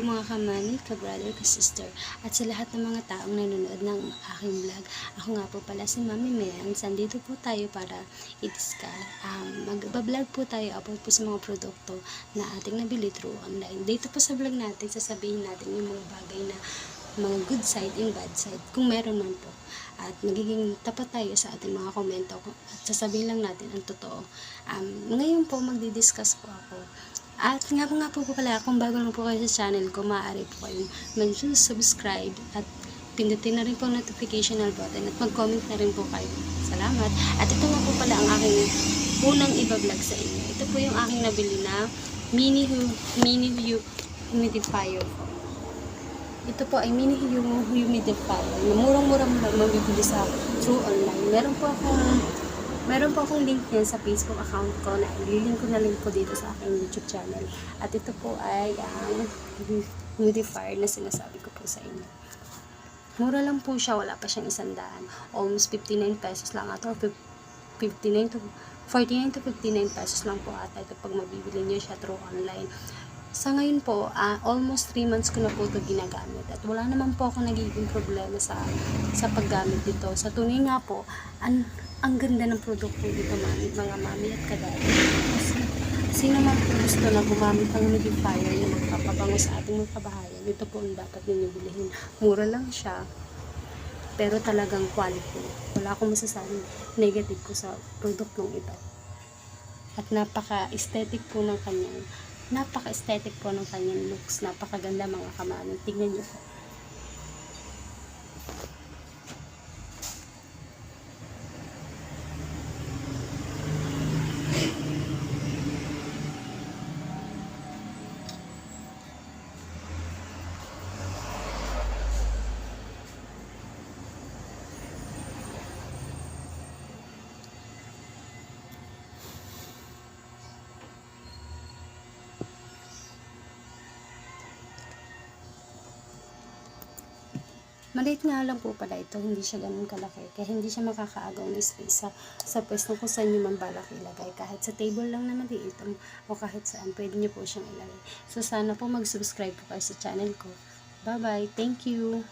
mga kamani, ka-brother, ka-sister, at sa lahat ng mga taong nanonood ng aking vlog. Ako nga po pala si Mami Mens. Andito po tayo para i-discuss. Mag-vlog po tayo about po sa mga produkto na ating nabili through online. Dito po sa vlog natin, sasabihin natin yung mga bagay na mga good side and bad side, kung meron man po. At magiging tapat tayo sa ating mga komento at sasabihin lang natin ang totoo. Ngayon po magdi-discuss po ako. At nga po pala, kung bago lang po kayo sa channel ko, maaari po kayong mag-subscribe at pindutin na rin po ang notification button at mag-comment na rin po kayo. Salamat. At ito nga po pala ang aking unang iba-vlog sa inyo. Ito po yung aking nabili na mini humidifier po. Ito po ay mini humidifier na murang-murang mabibili sa through online. Meron po akong link niyan sa Facebook account ko na ililink ko na link po dito sa aking YouTube channel. At ito po ay ang humidifier na sinasabi ko po sa inyo. Mura lang po siya, wala pa siyang 100. Almost 59 pesos lang ata, 49 to 59 pesos lang po ata ito pag mabibili niyo siya through online. Sa ngayon po, almost 3 months ko na po ito ginagamit at wala naman po ako nagiging problema sa paggamit dito. Sa tunay nga po, ang ganda ng produkto dito, mga mami at kadari. Kasi sino man po gusto na gumamit ng humidifier yung magpapabango sa ating mga kabahayan, ito po ang dapat ninyo bilhin. Mura lang siya, pero talagang quality. Wala akong masasabing negative ko sa produktong ito. At napaka-aesthetic po ng kanyang looks. Napakaganda mga kamami. Tignan niyo po. Maliit nga lang po pala ito, hindi siya ganun kalaki, kaya hindi siya makakaagaw ng space sa pwesto kung saan nyo man balak ilagay. Kahit sa table lang na maliit o kahit saan, pwede nyo po siyang ilagay. So sana po mag-subscribe po kayo sa channel ko. Bye bye, thank you!